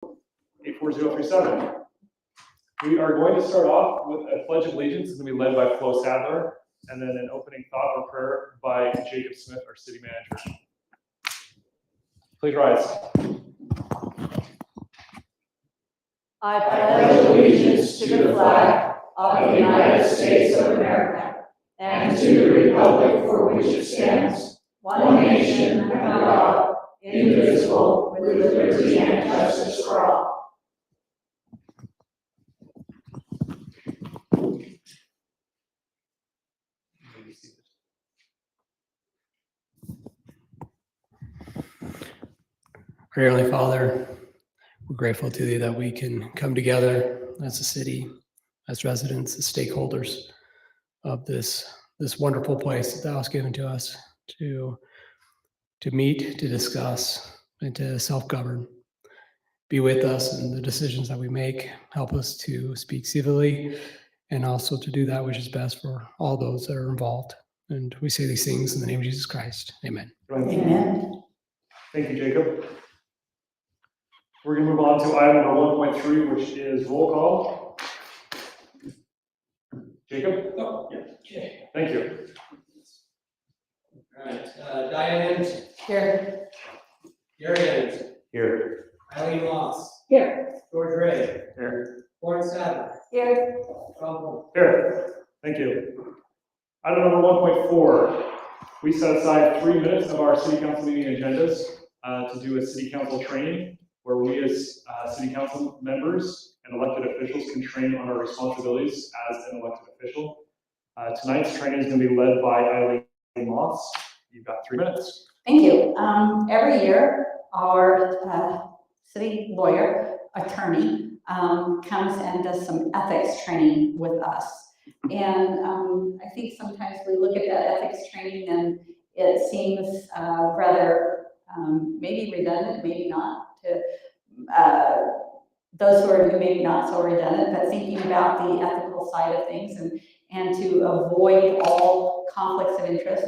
84037. We are going to start off with a Pledge of Allegiance. It's going to be led by Flo Sadler, and then an opening thought or prayer by Jacob Smith, our city manager. Please rise. I pledge allegiance to the flag of the United States of America and to the republic for which it stands, one nation under God, indivisible, with liberty and justice for all. Our Heavenly Father, we're grateful to Thee that we can come together as a city, as residents, as stakeholders of this wonderful place that Thou hast given to us to meet, to discuss, and to self-govern. Be with us in the decisions that we make. Help us to speak civilly and also to do that which is best for all those that are involved. And we say these things in the name of Jesus Christ. Amen. Amen. Thank you, Jacob. We're going to move on to item number 1.3, which is roll call. Jacob? Oh, yeah. Okay. Thank you. All right. Diane Anderson. Here. Gary Anderson. Here. Eileen Moss. Here. George Ray. Here. Warren Sadler. Here. Tom Holmes. Here. Thank you. Item number 1.4. We set aside 3 minutes of our city council meeting agendas to do a city council training, where we as city council members and elected officials can train on our responsibilities as an elected official. Tonight's training is going to be led by Eileen Moss. You've got 3 minutes. Thank you. Every year, our city lawyer, attorney, comes and does some ethics training with us. And I think sometimes we look at that ethics training and it seems rather maybe redundant, maybe not, to those who are maybe not so redundant, but thinking about the ethical side of things and to avoid all conflicts of interest.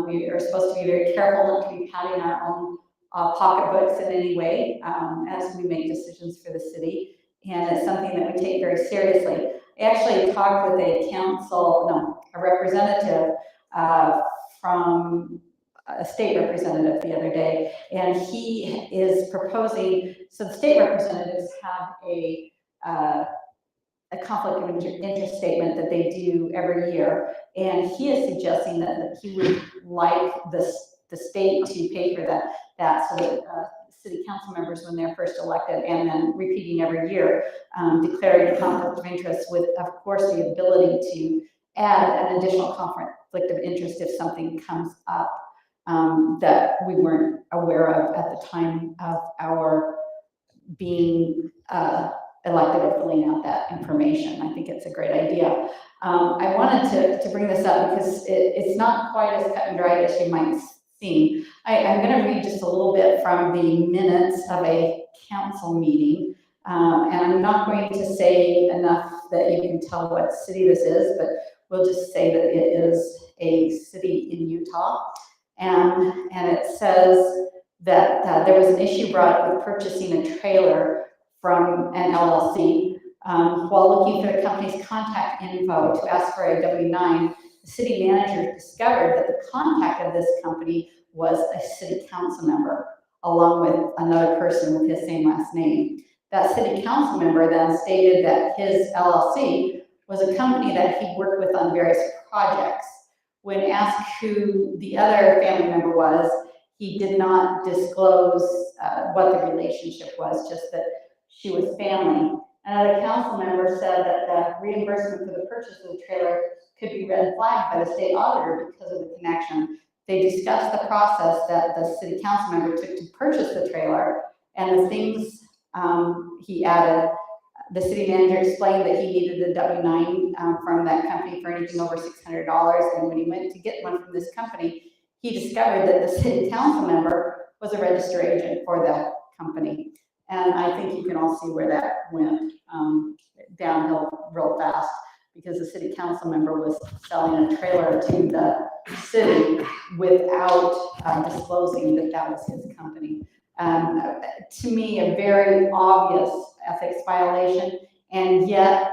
We are supposed to be very careful not to be padding our own pocketbooks in any way as we make decisions for the city. And it's something that we take very seriously. I actually talked with a representative from a state representative the other day, and he is proposing, so the state representatives have a conflict of interest statement that they do every year, and he is suggesting that he would like the state to pay for that so that city council members, when they're first elected and then repeating every year, declaring a conflict of interest with, of course, the ability to add an additional conflict of interest if something comes up that we weren't aware of at the time of our being elected or filling out that information. I think it's a great idea. I wanted to bring this up because it's not quite as cut and dried as you might seem. I'm going to read just a little bit from the minutes of a council meeting. And I'm not going to say enough that you can tell what city this is, but we'll just say that it is a city in Utah. And it says that there was an issue brought up with purchasing a trailer from an LLC. While looking for the company's contact info to ask for a W-9, the city manager discovered that the contact of this company was a city council member, along with another person with his same last name. That city council member then stated that his LLC was a company that he worked with on various projects. When asked who the other family member was, he did not disclose what the relationship was, just that she was family. Another council member said that the reimbursement for the purchase of the trailer could be red flagged by the state auditor because of the connection. They discussed the process that the city council member took to purchase the trailer and the things he added. The city manager explained that he needed a W-9 from that company for anything over $600. And when he went to get one from this company, he discovered that the city council member was a registered agent for that company. And I think you can all see where that went downhill real fast, because the city council member was selling a trailer to the city without disclosing that that was his company. To me, a very obvious ethics violation, and yet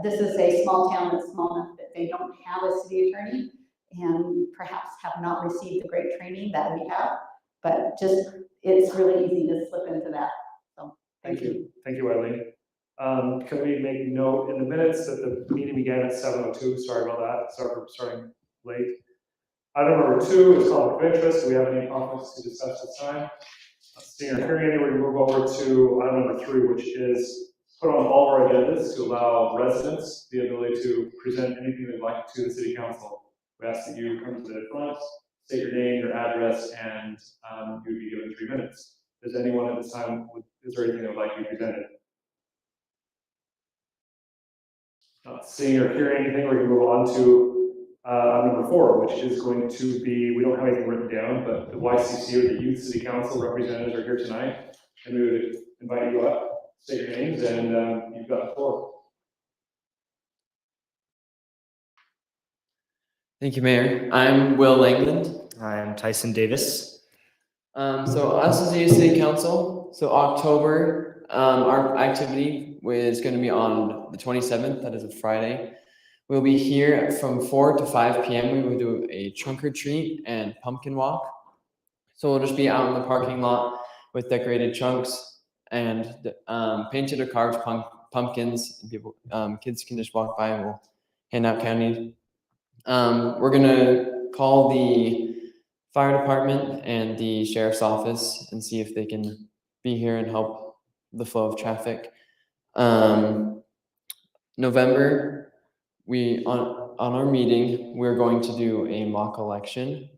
this is a small town that's small enough that they don't have a city attorney and perhaps have not received the great training that we have, but just, it's really easy to slip into that, so. Thank you. Thank you, Eileen. Can we make note in the minutes that the meeting began at 7:02? Sorry about that. Sorry for starting late. Item number 2 is conflict of interest. Do we have any conflicts to discuss this time? Seeing or hearing any, we're going to move over to item number 3, which is put on all our agendas to allow residents the ability to present anything they'd like to the city council. We ask that you come to the front, state your name, your address, and you'd be given 3 minutes. Does anyone at this time, is there anything that would like to be presented? Not seeing or hearing anything, we're going to move on to number 4, which is going to be, we don't have anything written down, but the YCC or the Youth City Council representatives are here tonight, and we would invite you up, state your names, and you've got the floor. Thank you, Mayor. I'm Will Langland. I'm Tyson Davis. So us as the City Council, so October, our activity is going to be on the 27th, that is a Friday. We'll be here from 4 to 5 p.m. We will do a trunk or treat and pumpkin walk. So we'll just be out in the parking lot with decorated trunks and painted or carved pumpkins. And people, kids can just walk by and we'll hand out candy. We're gonna call the fire department and the sheriff's office and see if they can be here and help the flow of traffic. November, on our meeting, we're going to do a mock election.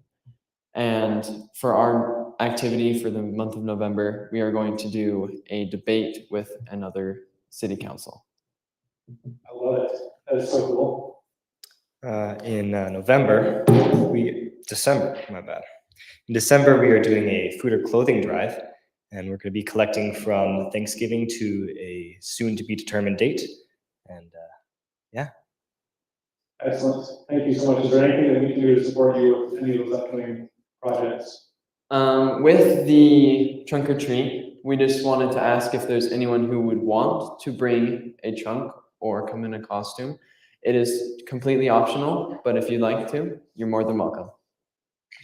And for our activity for the month of November, we are going to do a debate with another city council. I love it. That is so cool. In December, my bad. In December, we are doing a food or clothing drive, and we're going to be collecting from Thanksgiving to a soon-to-be determined date. And yeah. Excellent. Thank you so much. Is there anything that we can do to support you with any of those upcoming projects? With the trunk or treat, we just wanted to ask if there's anyone who would want to bring a trunk or come in a costume. It is completely optional, but if you'd like to, you're more than welcome.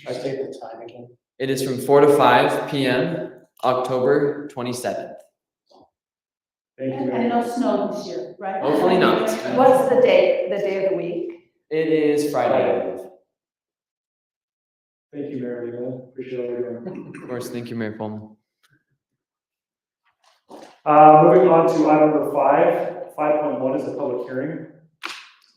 I take the time again. It is from 4 to 5 p.m., October 27th. Thank you, And Mary. no snow this year, right? Hopefully not. What's the day of the week? It is Friday. Thank you, Mary. Appreciate all you're doing. Of course, thank you, Mayor Pullman. Moving on to item number 5. 5.1 is a public hearing.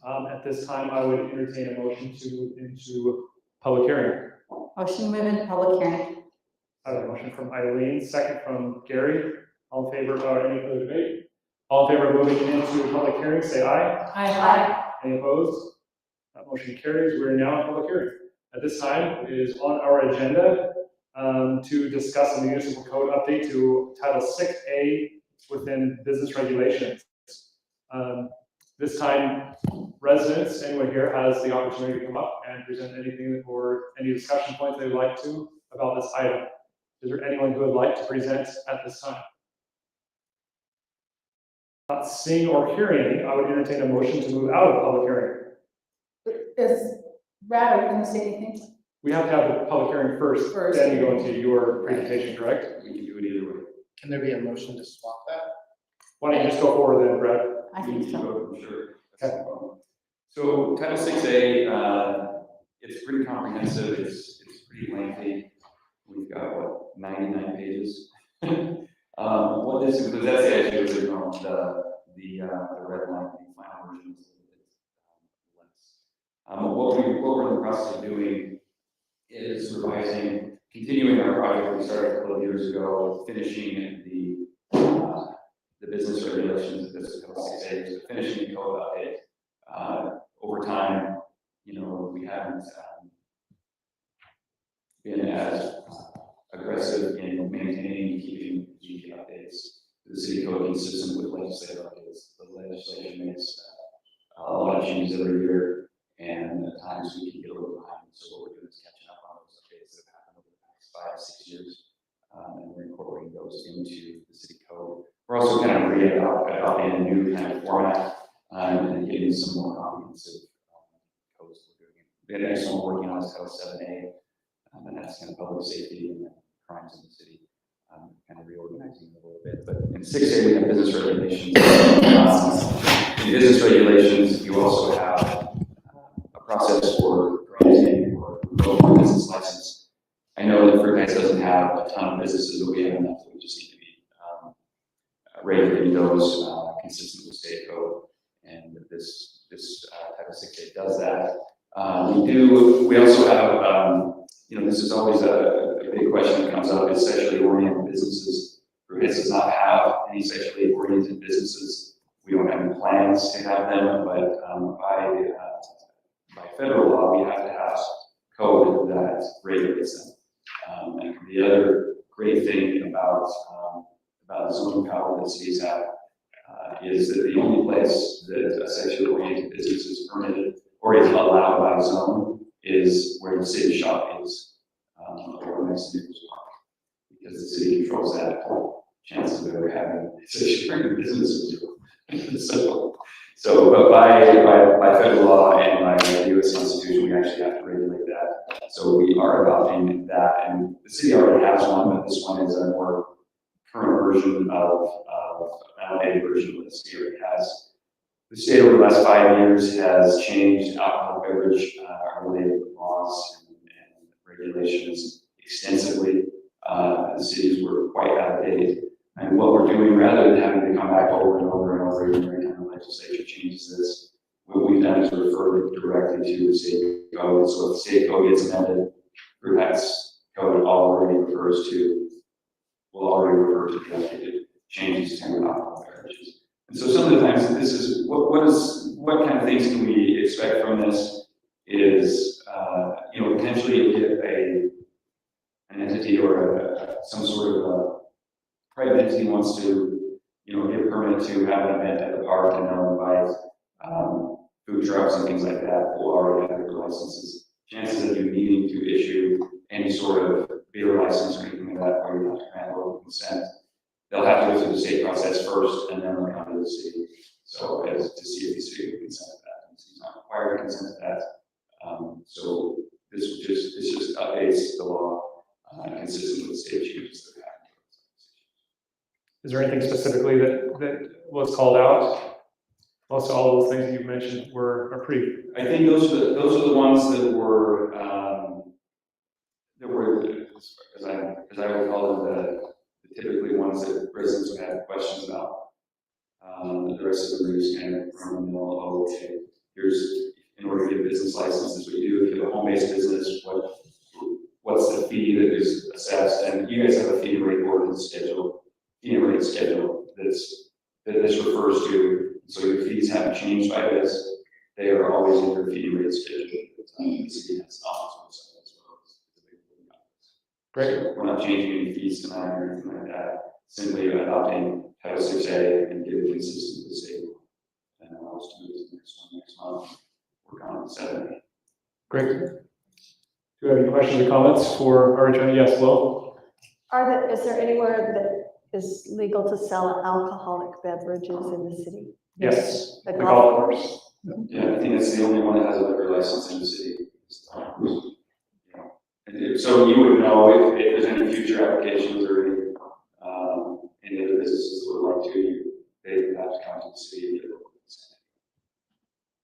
At this time, I would entertain a motion to move into public hearing. Motion move into public hearing. I have a motion from Eileen, second from Gary. All in favor of any further debate? All in favor of moving into public hearing, say aye. Aye. Any opposed? That motion carries. We're now in public hearing. At this time, it is on our agenda to discuss a municipal code update to Title 6A within business regulations. This time, residents, anyone here has the opportunity to come up and present anything or any discussion points they'd like to about this item. Is there anyone who would like to present at this time? Not seeing or hearing any, I would entertain a motion to move out of public hearing. Is Brad, are you gonna say anything? We have to have the public hearing first, then you go into your presentation, correct? We can do it either way. Can there be a motion to swap that? Why don't you just go forward then, Brad? I think so. Sure. Okay. So Title 6A, it's pretty comprehensive, it's pretty lengthy. We've got, what, 99 pages? What this includes, that's the idea of the red line, the final version is less. What we're in the process of doing is revising, continuing our project we started a couple of years ago, finishing the business regulations of this Title 6A, so finishing the code update. Over time, you know, we haven't been as aggressive in maintaining and keeping GP updates. The city code consistent with legislative updates. The legislation makes a lot of changes every year, and at times we can get a little behind. So what we're doing is catching up on those updates that have happened over the past 5 or 6 years. And we're incorporating those into the city code. We're also kind of adopting a new kind of format, and getting some more comprehensive codes we're doing. The next one we're working on is Title 7A, and that's kind of public safety and crimes in the city. Kind of reorganizing it a little bit, but in 6A we have business regulations. In business regulations, you also have a process for granting or revoking a business license. I know that Fruit Heights doesn't have a ton of businesses, but we have enough that we just need to be regulating those consistent with state code, and this Title 6A does that. We also have, this is always a big question that comes up, is sexually oriented businesses. Fruit Heights does not have any sexually oriented businesses. We don't have any plans to have them, but by federal law, we have to have code that regulates them. And the other great thing about the zoning power that cities have is that the only place that a sexually oriented business is permitted or is allowed by zone is where the city shop is, or next to Nichols Park, because the city controls that. Chances of ever having a sexually oriented business is zero. So, but by federal law and by the U.S. Constitution, we actually have to regulate that. So we are adopting that, and the city already has one, but this one is a more current version of an outdated version of what the state already has. The state over the last 5 years has changed alcohol beverage related laws and regulations extensively. The cities were quite outdated. And what we're doing, rather than having to come back over and over and over again every time the legislature changes this, what we've done is refer directly to the state code. So if the state code gets amended, Fruit Heights code will already refer to the updated changes to alcohol beverages. And so some of the times this is, what kind of things can we expect from this is, potentially you'll get an entity or some sort of a private entity wants to, get a permit to have an event at the park, and they'll invite food trucks and things like that who already have their licenses. Chances of you needing to issue any sort of beer license or anything like that, where you have to grant local consent, they'll have to go through the state process first, and then they'll come to the city. So as to see if the city will consent to that. The city's not required to consent to that. So this just updates the law consistent with the state changes that are happening. Is there anything specifically that was called out? Also, all those things that you mentioned are pretty. I think those are the ones that were as I would call them, the typically ones that residents would have questions about. The rest of them are just kind of run of the mill. Oh, okay, here's, in order to get a business license, as we do, if you have a home-based business, what's the fee that is assessed? And you guys have a fee rate ordinance schedule, fee rate schedule that this refers to. So your fees haven't changed by this. They are always in your fee rate schedule. The city has office website as well. Great. We're not changing any fees tonight or anything like that. Simply adopting Title 6A and getting consistent with the state. And I'll just do this next month. Work on 7A. Great. Do you have any questions or comments for our attorney? Yes, Flo? Is there anywhere that is legal to sell alcoholic beverages in the city? Yes. The The golf course? Yeah, I think that's the only one that has a liquor license in the city. So you would know if there's any future applications or any other businesses that would like to, they would have to come to the city and get a local consent.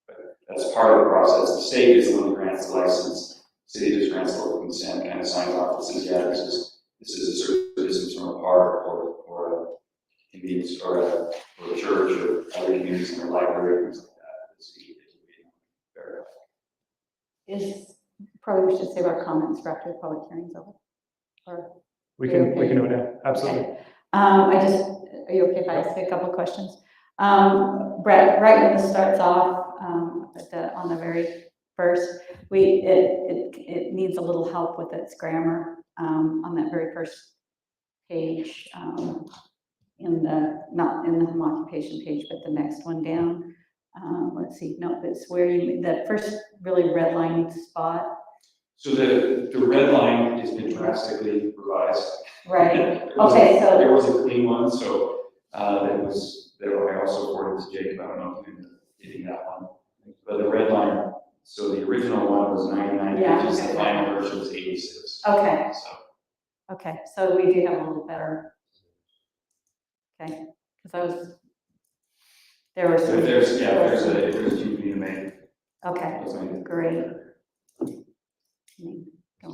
But that's part of the process. The state is the one that grants the license. The city just grants local consent, kind of signs off that says, yeah, this is a certain distance from a park or a convenience or a church or other communities in their library, things like that. The city will verify. Probably we should save our comments for after the public hearing's over. Or We can do it now. Absolutely. okay. Are you okay if I ask a couple of questions? Brett, right when this starts off, on the very first, it needs a little help with its grammar on that very first page, not in the home occupation page, but the next one down. Let's see, no, it's where the first really redlining spot. So the red line has been drastically revised. Right, There was a- okay, so- There was a clean one, so, that I also forwarded to Jacob, I don't know if you can getting that one. But the red line, so the original one was 99 Yeah, pages, the okay. final version was 86. Okay. So, Okay, so we do have a little better. Okay, because I was, there were so some. if there's a change being made, Okay, that's fine. great. Go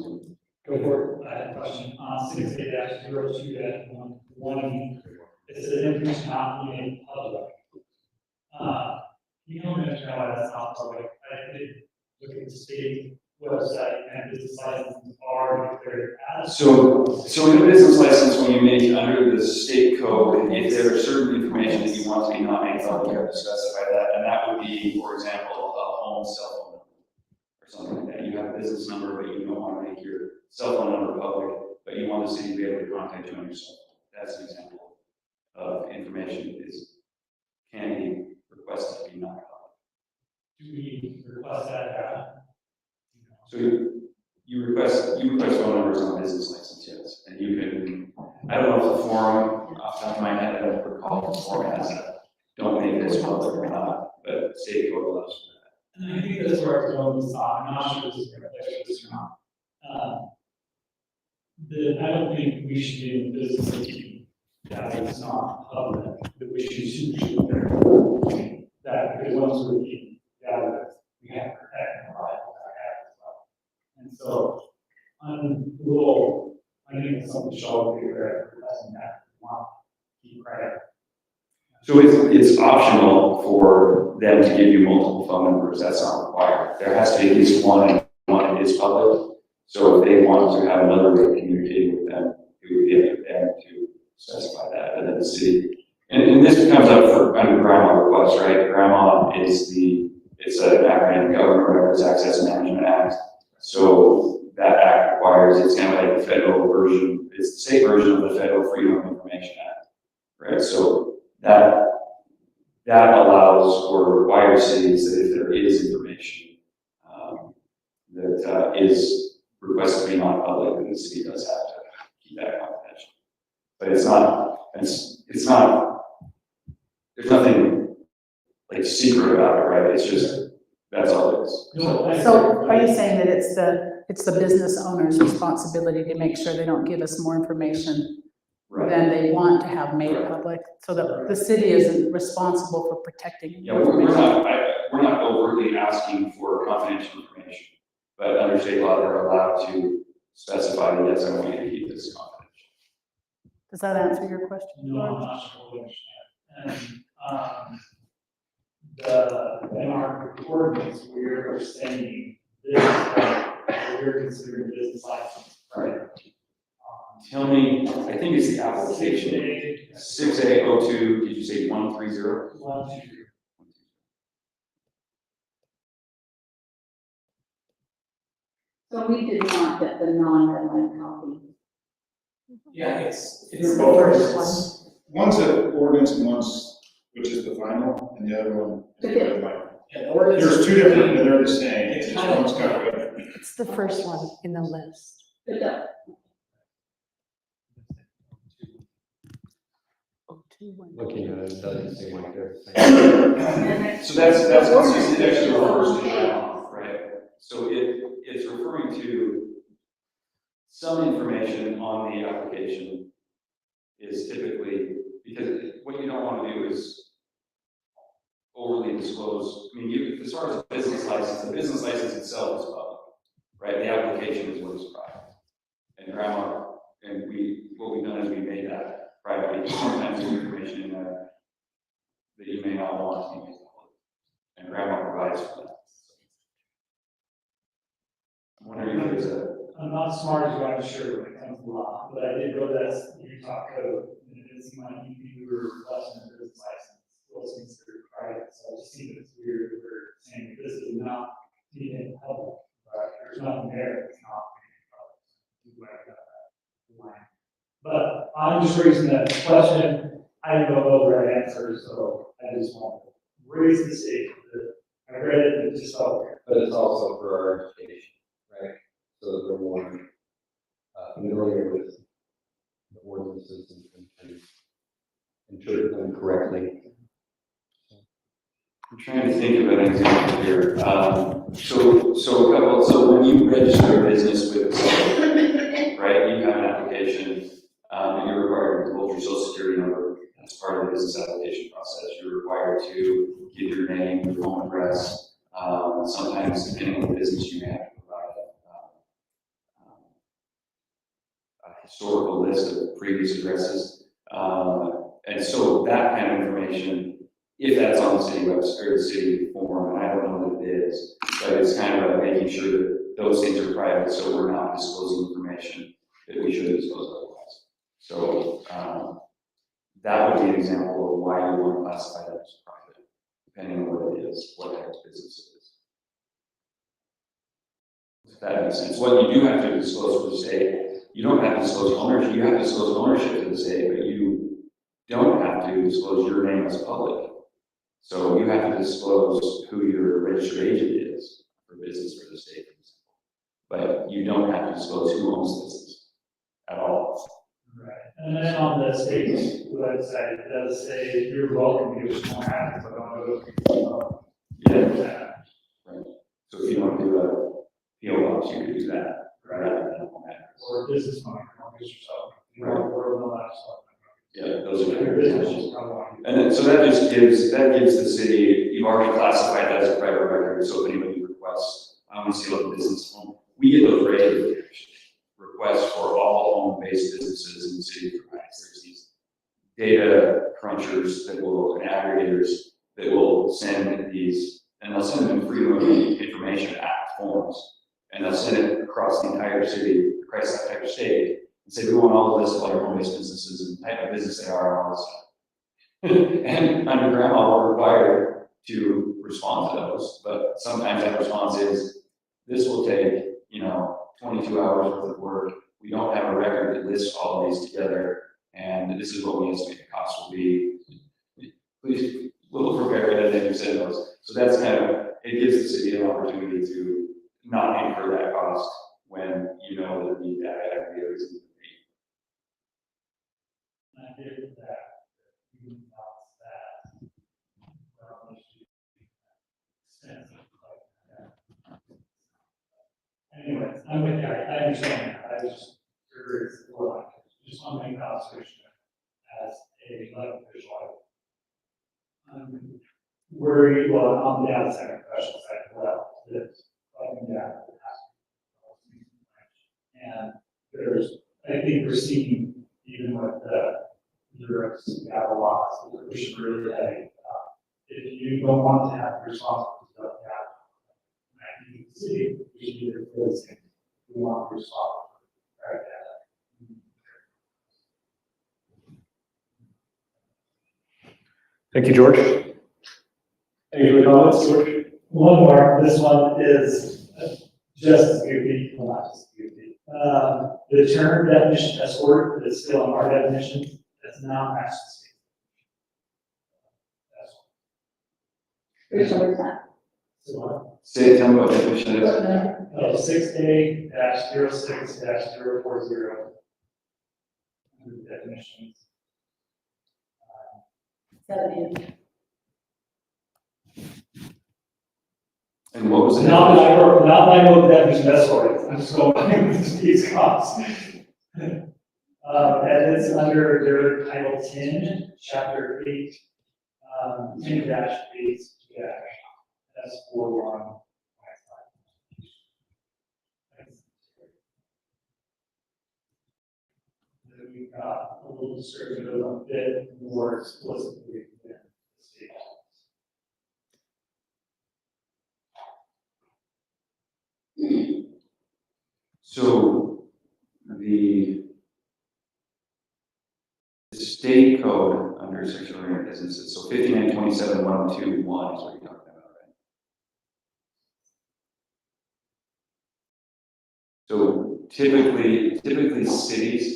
for it. I have a question on 6A-02-1, it says information not being made public. You know, mention why that's not public. I did look at the state website and business licenses are declared as. So in a business license, when you make under the state code, if there is certain information that you want to be not made public, you have to specify that, and that would be, for example, a home cell phone number or something like that. You have a business number, but you don't want to make your cell phone number public, but you want the city to be able to contact you on your cell phone. That's an example of information that can be requested to be not public. Do we request that? So you request phone numbers on a business license, yes, and you can, I don't know if the form, off the top of my head, I don't recall if the form has that. Don't make this public or not, but state code allows for that. And I think that's where I was going with this thought. I'm not sure if this is this or not. I don't think we should be in the business of keeping that it's not public, that we should that because once we're keeping data, we have to protect and provide what I have as well. And so, I think it's something Shaw be aware of, requesting that, we want to keep credit. So it's optional for them to give you multiple phone numbers, that's not required. There has to be at least one, and one is public. So if they want to have another way of communicating with them, it would be up to them to specify that, and then the city. And this comes up for under grandma request, right? Grandma is it's an acronym, Government Records Access Management Act. So that act requires, it's kind of like the federal version, it's the state version of the Federal Freedom of Information Act, right? So that allows or requires cities that if there is information that is requested to be non-public, then the city does have to keep that confidential. But it's not, there's nothing like secret about it, right? It's just, that's all it is. So are you saying that it's the business owner's responsibility to make sure they don't give us more information Right. than they want to have made public? So that the city isn't responsible for protecting Yeah, we're information? we're not overtly asking for confidential information, but under state law, they're allowed to specify that, yes, I want you to keep this confidential. Does that answer your question? No, I'm not sure what I understand. And in our ordinance, we're saying this, we're considering business license, right? Tell me, I think it's the application, 6A02, did you say 130? 1, 2, 3. So we did not get the non-red line copy. Yeah, it's the first one. One's an ordinance and one's, which is the final, and the other one is the red line. an ordinance. There's two different, but they're the same, It's just kind of- one's got red. It's the first one in the list. Looking at it, it doesn't seem like they're. So that's consistent, actually refers to grandma, right? So it's referring to some information on the application is typically, because what you don't want to do is overly disclose, I mean, as far as a business license, the business license itself is public, right? The application is what is private. And grandma, what we've done is we made that private, sometimes there's information in there that you may not want to be made public. And grandma provides for that. I'm wondering if there's I'm not smart as you, I'm sure, when it comes to law, but I did go to that Utah code, and it didn't seem like we were requesting a business license, was considered private, so I just think it's weird that we're saying this is not being public, right? There's nothing there, it's not being public. But I'm just raising that question, I don't know the right answer, so I just want to raise the stake that I read it and it just felt. But it's also for our education, right? So so that they're more familiar with the ordinances and interpret them correctly. I'm trying to think of an example here. So when you register a business with the state, right, you have an application, and you're required to divulge your social security number as part of the business application process. You're required to give your name, your home address. Sometimes, depending on the business, you may have to provide a historical list of previous addresses. And so that kind of information, if that's on the city website or the city form, and I don't know that it is, but it's kind of making sure that those things are private, so we're not disclosing information that we should disclose otherwise. So that would be an example of why you want to classify that as private, depending on what it is, what type of business it is. If that makes sense. What you do have to disclose to the state, you don't have to disclose ownership. You have to disclose ownership to the state, but you don't have to disclose your name as public. So you have to disclose who your registered agent is for business for the state, for example. But you don't have to disclose who owns the business at all. Right, and then on the state website, it does say you're welcome to use more apps, but don't Yeah. Right. So if you want to do a PO box, you could do that. Right. Or business phone, use yourself. Right. Or the last one. Yeah, those are Your business is probably. and then, so that just gives the city, you've already classified that as a private record, so if anybody requests, I want to see what the business home, we get those regularly, actually. Requests for all home-based businesses in the city provides. There's these data crunchers and aggregators that will send these, and they'll send them Freedom of Information Act forms, and they'll send it across the entire city, across the entire state, and say, we want all of this of all your home-based businesses and the type of business they are and all this stuff. And under grandma, we're required to respond to those, but sometimes that response is, this will take, 22 hours worth of work. We don't have a record that lists all of these together, and this is what we estimate the cost will be. Please, we'll prepare it and then send those. So that's kind of, it gives the city an opportunity to not incur that cost when you know that the data aggregator is I did that. You can balance that. Expensive like that. Anyways, I'm with you. I understand that. I was just curious. Just want to make an observation as a elected official. I'm worried, well, on the downside, professional side as well, that like that. And I think we're seeing, even with Europe's got a lot, so we should really have, if you don't want to have responsibility for that, I think the city, we should either feel the same. We want to respond, right? Thank you, George. Any other comments, George? One more, this one is just as goofy, well, not just goofy. The term definition escort is still in our definition, it's not matched to state. Where's that? So, Say, tell me what definition it is. 6A-06-040. Definitions. 7. And what was it? Not my own definition, that's what it is. I'm just going by these costs. And it's under their title 10, chapter 8, 10-8, that's 4-1. Then we've got a little description of a bit more explicitly than the state. So the state code under sexual oriented businesses, so 5927.121 is what you're talking about, right? So typically cities,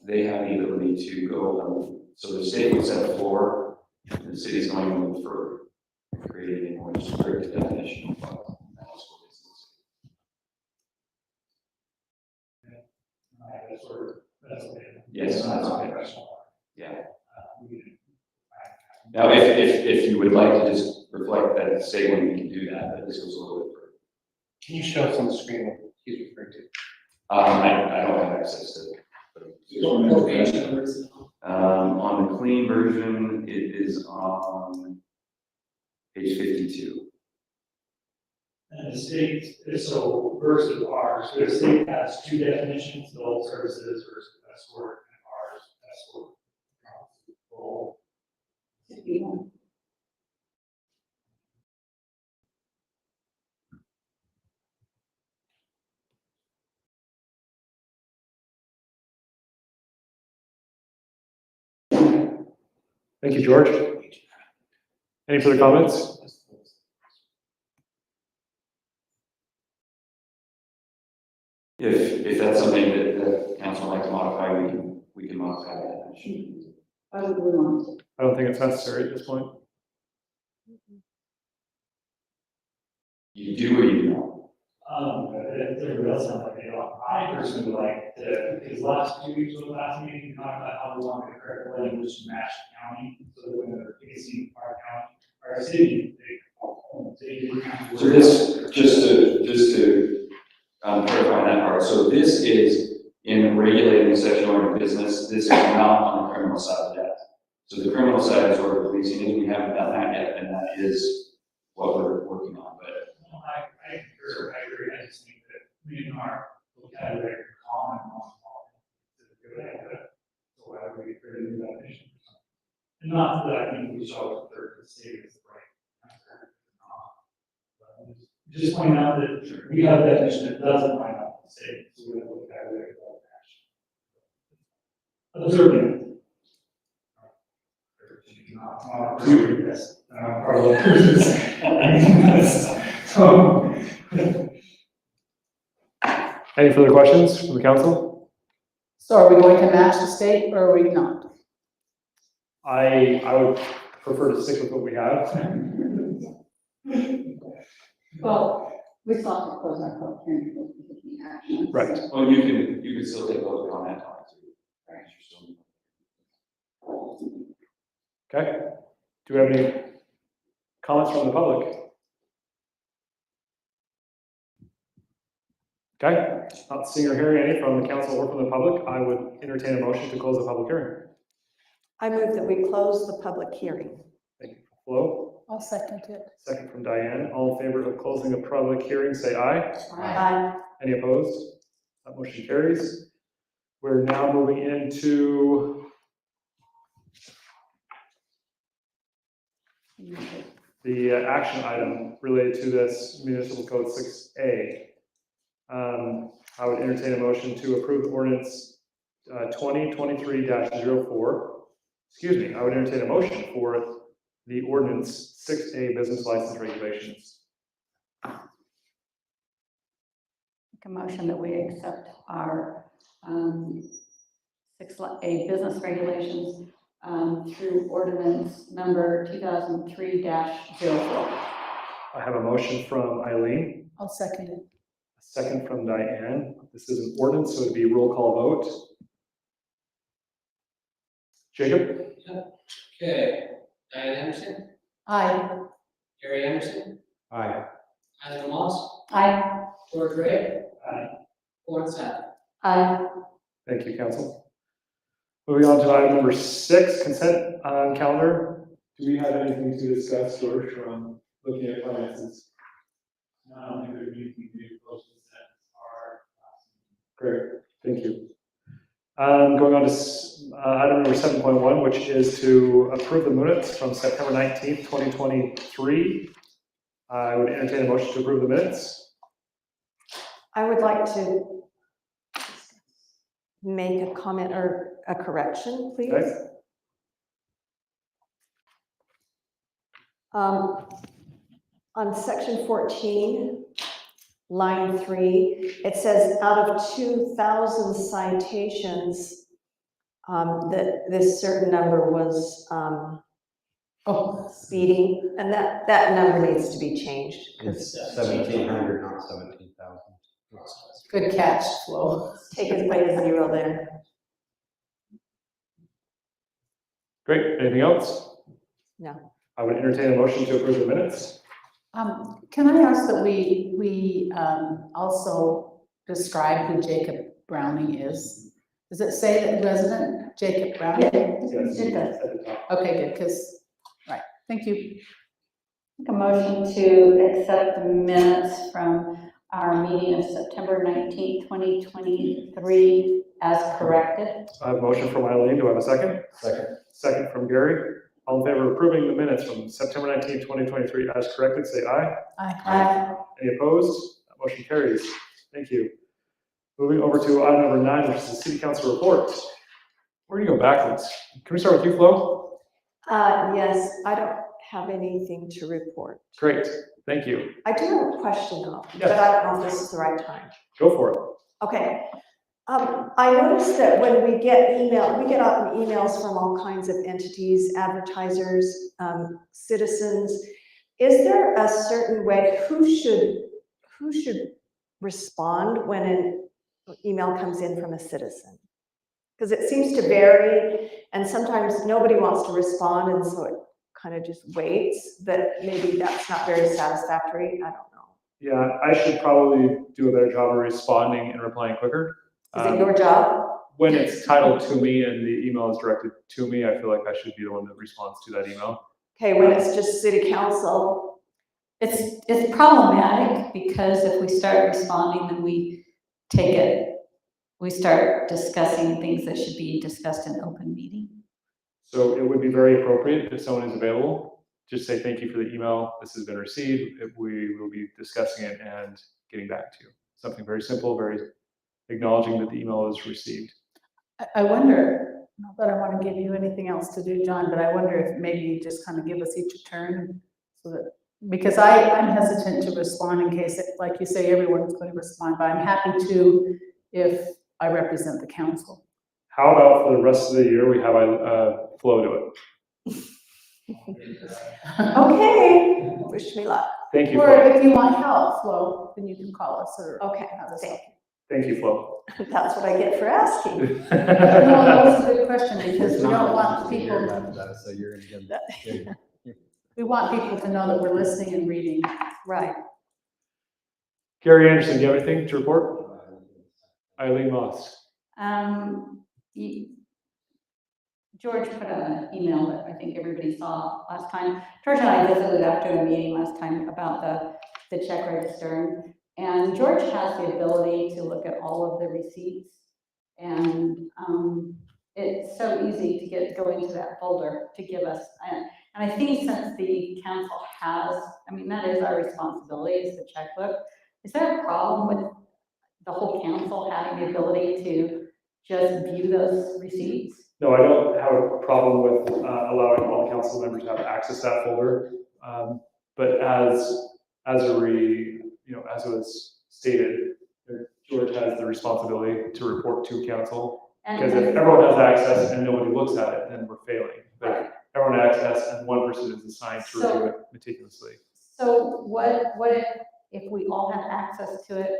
they have the ability to go, so the state will set a floor, and the city's going a little further, creating a more strict definition of eligible business. That's okay. Yes, Not that's okay. professional. Yeah. We can- Now, if you would like to just reflect that, say when we can do that, but this was a little bit. Can you show us on the screen what he's referring to? I don't have access to it. On the clean version, it is on page 52. And the state, so versus ours, the state has two definitions, adult services versus escort, and ours, escort. Role. Thank you, George. Any further comments? If that's something that the council would like to modify, we can modify that. I would want to. I don't think it's necessary at this point. You do or you don't? Everybody else sounds like they don't. I personally like to, because last 2 weeks was the last meeting, we talked about how we want the correct language to match the county, so that when they're facing our county, our city, So this, just to clarify that part, so this is in regulating sexual order business, this is not on the criminal side of that. So the criminal side is order policing, and we haven't done that yet, and that is what we're working on, but. I agree, I just think that we in our vocabulary common on it's a good idea. So why would we create a new definition? And not that I think we should always third the state is the right answer. Just point out that we have a definition that doesn't line up with the state, so we have a vocabulary that match. Observing. Any further questions from the council? So are we going to match the state or are we not? I would prefer to stick with what we have. Well, we still have to close our public hearing before we take any action. Right. Well, you can still take a public comment on it too. Okay. Do we have any comments from the public? Okay, not seeing or hearing any from the council or from the public, I would entertain a motion to close the public hearing. I move that we close the public hearing. Thank you, Flo. I'll second it. Second from Diane. All in favor of closing the public hearing, say aye. Aye. Any opposed? That motion carries. We're now moving into the action item related to this municipal code 6A. I would entertain a motion to approve ordinance 2023-04. Excuse me, I would entertain a motion for the ordinance 6A business license regulations. Make a motion that we accept our 6A business regulations through ordinance number 2003-04. I have a motion from Eileen, I'll second it. a second from Diane. This is an ordinance, so it'd be roll call vote. Jacob? Okay, Diane Anderson, Aye. Gary Anderson, Aye. Eileen Moss, Aye. George Ray, Aye. Lauren Sapp. Aye. Thank you, council. Moving on to item number 6, consent calendar. Do we have anything to discuss, George, from looking at finances? No, I don't think there's anything to do close to that. Great, thank you. Going on to item number 7.1, which is to approve the minutes from September 19th, 2023. I would entertain a motion to approve the minutes. I would like to make a comment or a correction, please. Okay. On section 14, line 3, it says out of 2,000 citations, that this certain number was speeding, and that number needs to be changed. It's 1,700, not 17,000. Good catch, Flo. Take it away to 0 there. Great. Anything else? No. I would entertain a motion to approve the minutes. Can I ask that we also describe who Jacob Browning is? Does it say that resident Jacob Browning? Yes. It does. At the top. Okay, good, because, right, thank you. Make a motion to accept the minutes from our meeting of September 19th, 2023 as corrected. I have a motion from Eileen. Do I have a second? Second. Second from Gary. All in favor of approving the minutes from September 19th, 2023 as corrected, say aye. Aye. Any opposed? That motion carries. Thank you. Moving over to item number 9, which is the city council report. Where do you go backwards? Can we start with you, Flo? Yes, I don't have anything to report. Great. Thank you. I do have a question though, Yes. but I don't know if this is the right time. Go for it. Okay. I noticed that when we get out emails from all kinds of entities, advertisers, citizens. Is there a certain way, who should respond when an email comes in from a citizen? Because it seems to vary, and sometimes nobody wants to respond, and so it kind of just waits, but maybe that's not very satisfactory, I don't know. Yeah, I should probably do a better job of responding and replying quicker. Is it your job? When it's titled to me and the email is directed to me, I feel like I should be the one that responds to that email. Okay, when it's just city council, It's problematic because if we start responding, then we start discussing things that should be discussed in open meeting. So it would be very appropriate if someone is available, just say thank you for the email. This has been received. We will be discussing it and getting back to you. Something very simple, very acknowledging that the email is received. I wonder, not that I want to give you anything else to do, John, but I wonder if maybe you just kind of give us each a turn so that, because I'm hesitant to respond in case, like you say, everyone's going to respond, but I'm happy to if I represent the council. How about for the rest of the year, we have a flow to it? okay, wish me luck. Thank you, Or Flo. if you want help, Flo, then you can call us or. Okay, have us thank help. Thank you, Flo. That's what I get for asking. No, that was a good question because we don't want people, So you're gonna get. we want people to know that we're listening and reading. Right. Gary Anderson, do you have anything to report? Eileen Moss. George put an email that I think everybody saw last time. George and I visited after the meeting last time about the check register. And George has the ability to look at all of the receipts. And it's so easy to go into that folder to give us. And I think since the council has, that is our responsibility, is the checkbook. Is there a problem with the whole council having the ability to just view those receipts? No, I don't have a problem with allowing all the council members to have access to that folder. But as it was stated, George has the responsibility to report to council. Because if everyone has access and nobody looks at it, then we're failing. But if everyone has access and one person is assigned to review it meticulously. So what if we all have access to it,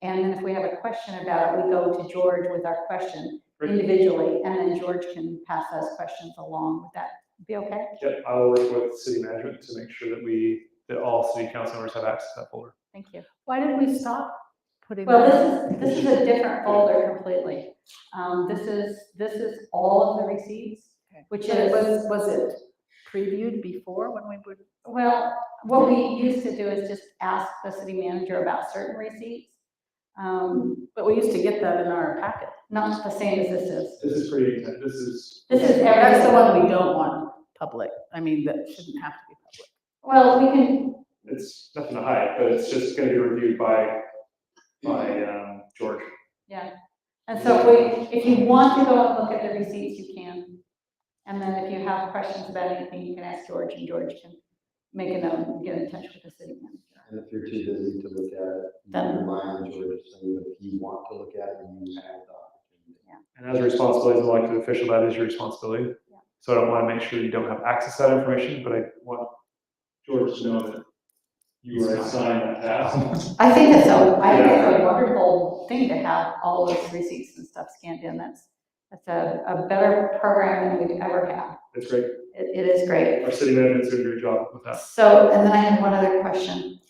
and then if we have a question about it, we go to George with our question individually, and then George can pass those questions along? Would that be okay? Yep, I'll work with city management to make sure that all city council members have access to that folder. Thank you. Why did we stop putting? Well, this is a different folder completely. This is all of the receipts, which But is. was it previewed before when we would? Well, what we used to do is just ask the city manager about certain receipts. But we used to get that in our packet. Not the same as this is. This is pretty intense. This is That's the one we don't want public. That shouldn't have to be public. Well, we can, it's nothing to hide, but it's just going to be reviewed by George. yeah. And so if you want to go and look at the receipts, you can. And then if you have questions about anything, you can ask George, and George can make a note and get in touch with the city manager. And if you're too busy to look at it, Then- remind George, so if you want to look at it, you have the opportunity. And as a responsibility as an elected official, that is your responsibility. Yeah. So I don't want to make sure you don't have access to that information, but I want George to know that you are assigned that task. I think it's a wonderful thing to have all those receipts and stuff scanned in. That's a better program than we've ever had. It's great. It is great. Our city management's doing a great job with that. So, and then I have one other question.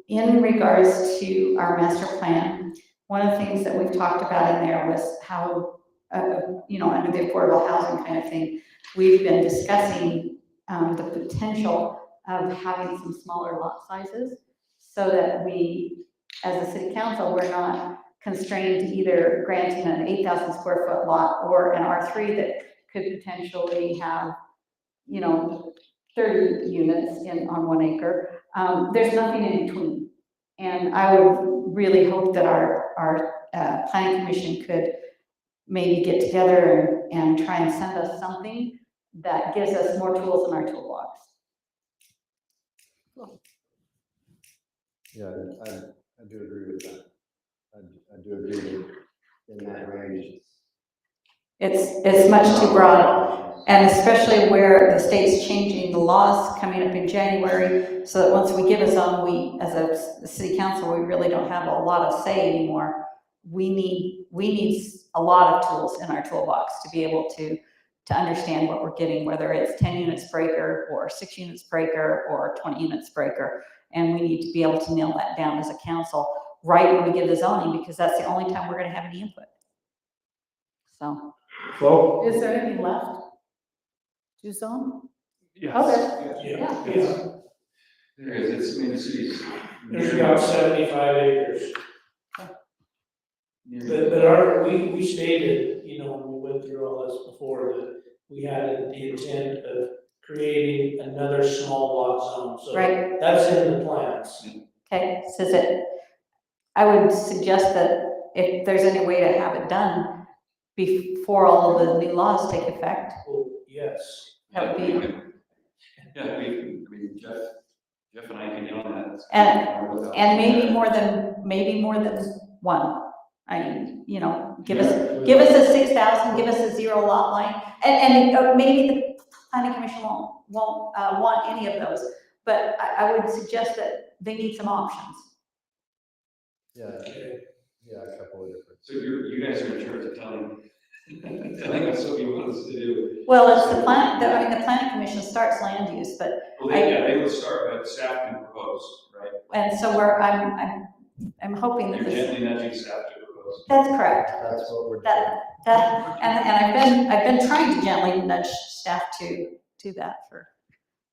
In regards to our master plan, one of the things that we've talked about in there was how, under the affordable housing kind of thing, we've been discussing the potential of having some smaller lot sizes so that we, as a city council, we're not constrained to either granting an 8,000 square foot lot or an R3 that could potentially have, 30 units on 1 acre. There's nothing in between. And I would really hope that our planning commission could maybe get together and try and send us something that gives us more tools in our toolbox. Yeah, I do agree with that. I do agree that in that range. It's much too broad, and especially where the state's changing the laws coming up in January, so that once we give a zone, we, as a city council, we really don't have a lot of say anymore. We need a lot of tools in our toolbox to be able to understand what we're getting, whether it's 10 units per acre or 6 units per acre or 20 units per acre. And we need to be able to nail that down as a council right when we give the zoning, because that's the only time we're going to have any input. So. Flo? Is there anything left to zone? Yes. Okay. Yeah. There is, it's in the cities. There's about 75 acres. But we stated, when we went through all this before, that we had the intent of creating another small lot zone. So Right. that's in the plans. Okay, so I would suggest that if there's any way to have it done before all of the new laws take effect, Oh, yes. that would be, Yeah, I mean, Jeff and I can get on that. and maybe more than one. I mean, give us a 6,000, give us a 0 lot line, and maybe the planning commission won't want any of those, but I would suggest that they need some options. Yeah, a couple of different. So you guys are in charge of telling us what you want us to do. Well, it's the planning commission starts land use, but Well, they will start, but staff can propose, right? and so I'm hoping that You're this. gently nudging staff to propose. That's correct. That's what we're. And I've been trying to gently nudge staff to do that for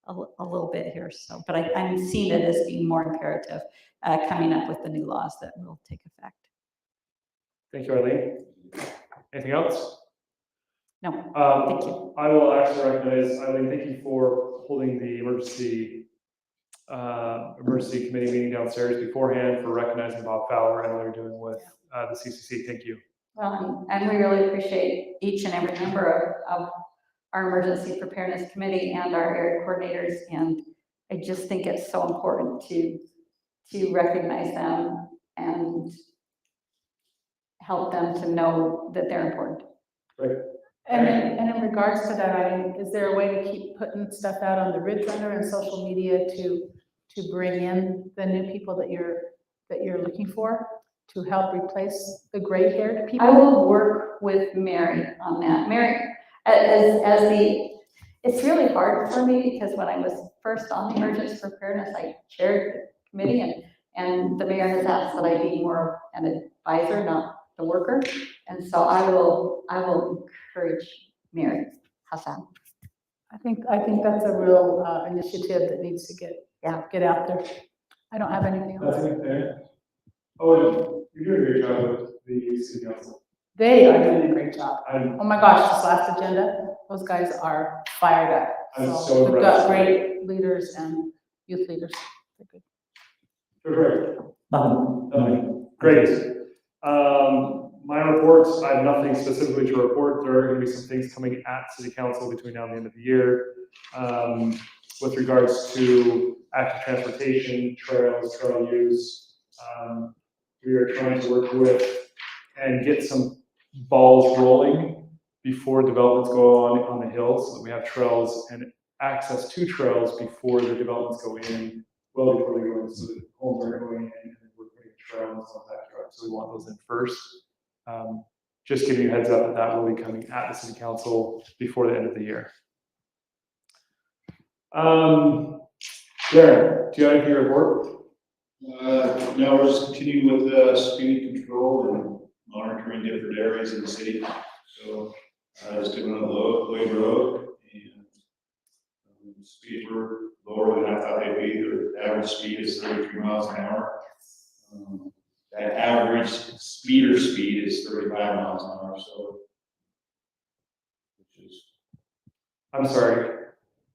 a little bit here. So, but I'm seeing it as being more imperative, coming up with the new laws that will take effect. Thank you, Arlene. Anything else? No, thank you. I will actually recognize, Eileen, thank you for holding the emergency committee meeting downstairs beforehand, for recognizing Bob Fowler and what you're doing with the CCC. Thank you. Well, and we really appreciate each and every member of our emergency preparedness committee and our area coordinators. And I just think it's so important to recognize them and help them to know that they're important. Right. And in regards to that, is there a way to keep putting stuff out on the Ridge Runner and social media to bring in the new people that you're looking for to help replace the gray-haired people? I will work with Mary on that. Mary, it's really hard for me because when I was first on the emergency preparedness, I chaired the committee, and the mayor has asked that I be more an advisor, not the worker. And so I will encourage Mary. How's that? I think that's a real initiative that needs to get out there. I don't have anything else. That's okay. Oh, and you're doing a great job with the city council. They are doing a great job. I'm Oh my gosh, this last agenda, those guys are fired up. I'm so We've got impressed. great leaders and youth leaders. They're good. Nothing. Great. My reports, I have nothing specifically to report. There are going to be some things coming at city council between now and the end of the year. With regards to active transportation, trails, trail use, we are trying to work with and get some balls rolling before developments go on the hills, so that we have trails and access to trails before the developments go in, well before they go in, so that homes are going in and we're putting trails on that truck. So we want those in first. just giving you a heads up that will be coming at the city council before the end of the year. Darren, do you have anything to report? No, we're just continuing with speed control and monitoring different areas in the city. So, just doing on the Lloyd Road and speed were lower than I thought they'd be. The average speed is 33 miles an hour. That average speeder speed is 35 miles an hour, so. Which is. I'm sorry,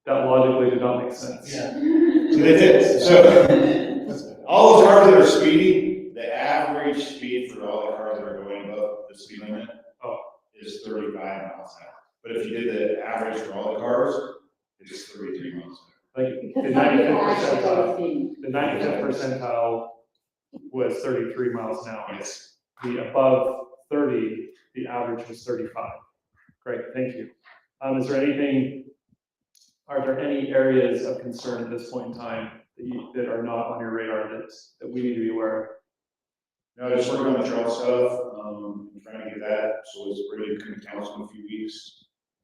that logically did not make sense. Yeah. So they did. So all those cars that are speeding, the average speed for all the cars that are going above the speed limit is 35 miles an hour. But if you did the average for all the cars, it's 33 miles an hour. Like the 95th percentile was 33 miles an hour. Yes. The above 30, the average was 35. Great, thank you. Is there anything, are there any areas of concern at this point in time that are not on your radar that we need to be aware of? No, just working on the trail stuff, trying to get that, so it's ready to come to council in a few weeks.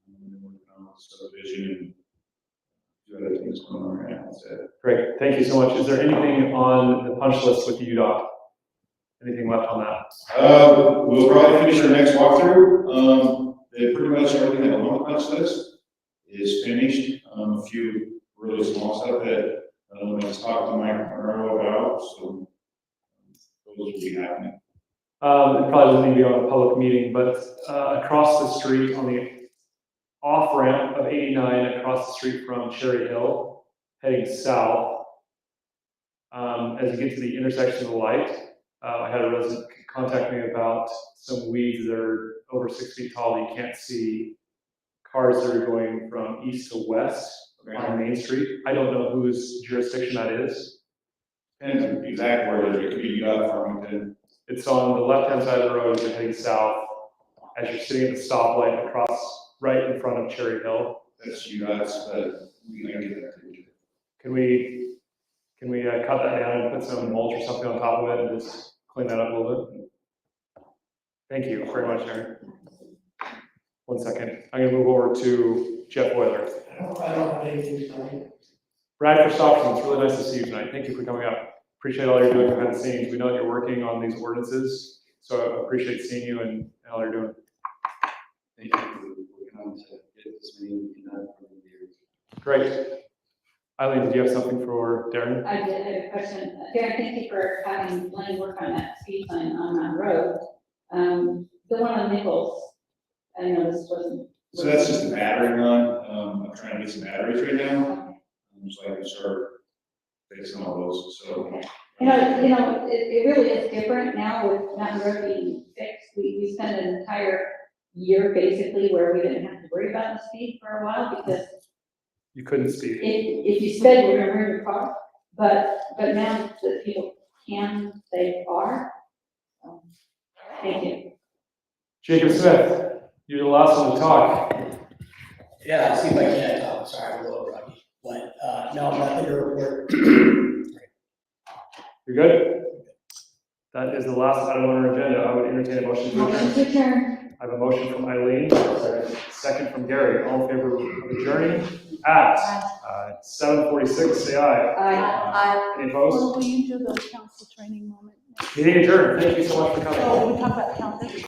And then working on the subdivision and 2 other things going on right now, that's it. Great, thank you so much. Is there anything on the punch list with the UDOT? Anything left on that? We'll probably finish our next walkthrough. They pretty much everything that on the punch list is finished. A few really small stuff that I just talked to Mike Monroe about, so those will be happening. It probably doesn't need to be on a public meeting, but across the street on the off ramp of 89 across the street from Cherry Hill, heading south, as you get to the intersection of the light, I had a resident contact me about some weeds that are over 6 feet tall that you can't see. Cars that are going from east to west on Main Street. I don't know whose jurisdiction that is. And exactly where it is, it could be Farmington. It's on the left-hand side of the road as you're heading south, as you're sitting at the stoplight across, right in front of Cherry Hill. That's you guys, but we can get that to you. Can we cut that down and put some mulch or something on top of it and just clean that up a little bit? Thank you very much, Aaron. 1 second. I'm going to move over to Jeff Boiler. I don't have anything tonight. Brad Christopherson, it's really nice to see you tonight. Thank you for coming up. Appreciate all you're doing behind the scenes. We know that you're working on these ordinances, so I appreciate seeing you and all you're doing. Thank you for coming to get this meeting done for the year. Great. Eileen, did you have something for Darren? I did have a question. Darren, thank you for having Blaine work on that speed sign on that road. The one on Nichols, I know this wasn't. So that's just a battery run. I'm trying to get some batteries right now. So I can start fixing all those, so. You know, it really is different now with Mountain Road being fixed. We spent an entire year basically where we didn't have to worry about the speed for a while because You couldn't speed. if you sped, you were gonna ruin your car. But now that people can save car. Thank you. Jacob Smith, you're the last one to talk. Yeah, I'll see if I can. Sorry, I'm a little groggy, but no, nothing to report. You're good? That is the last item on our agenda. I would entertain a motion to Motion adjourn. to adjourn. I have a motion from Eileen, second from Gary. All in favor of adjourning at 7:46, say aye. Aye. Any opposed? Will you do the council training moment? Meeting adjourned. Thank you so much for coming. Oh, we talk about council.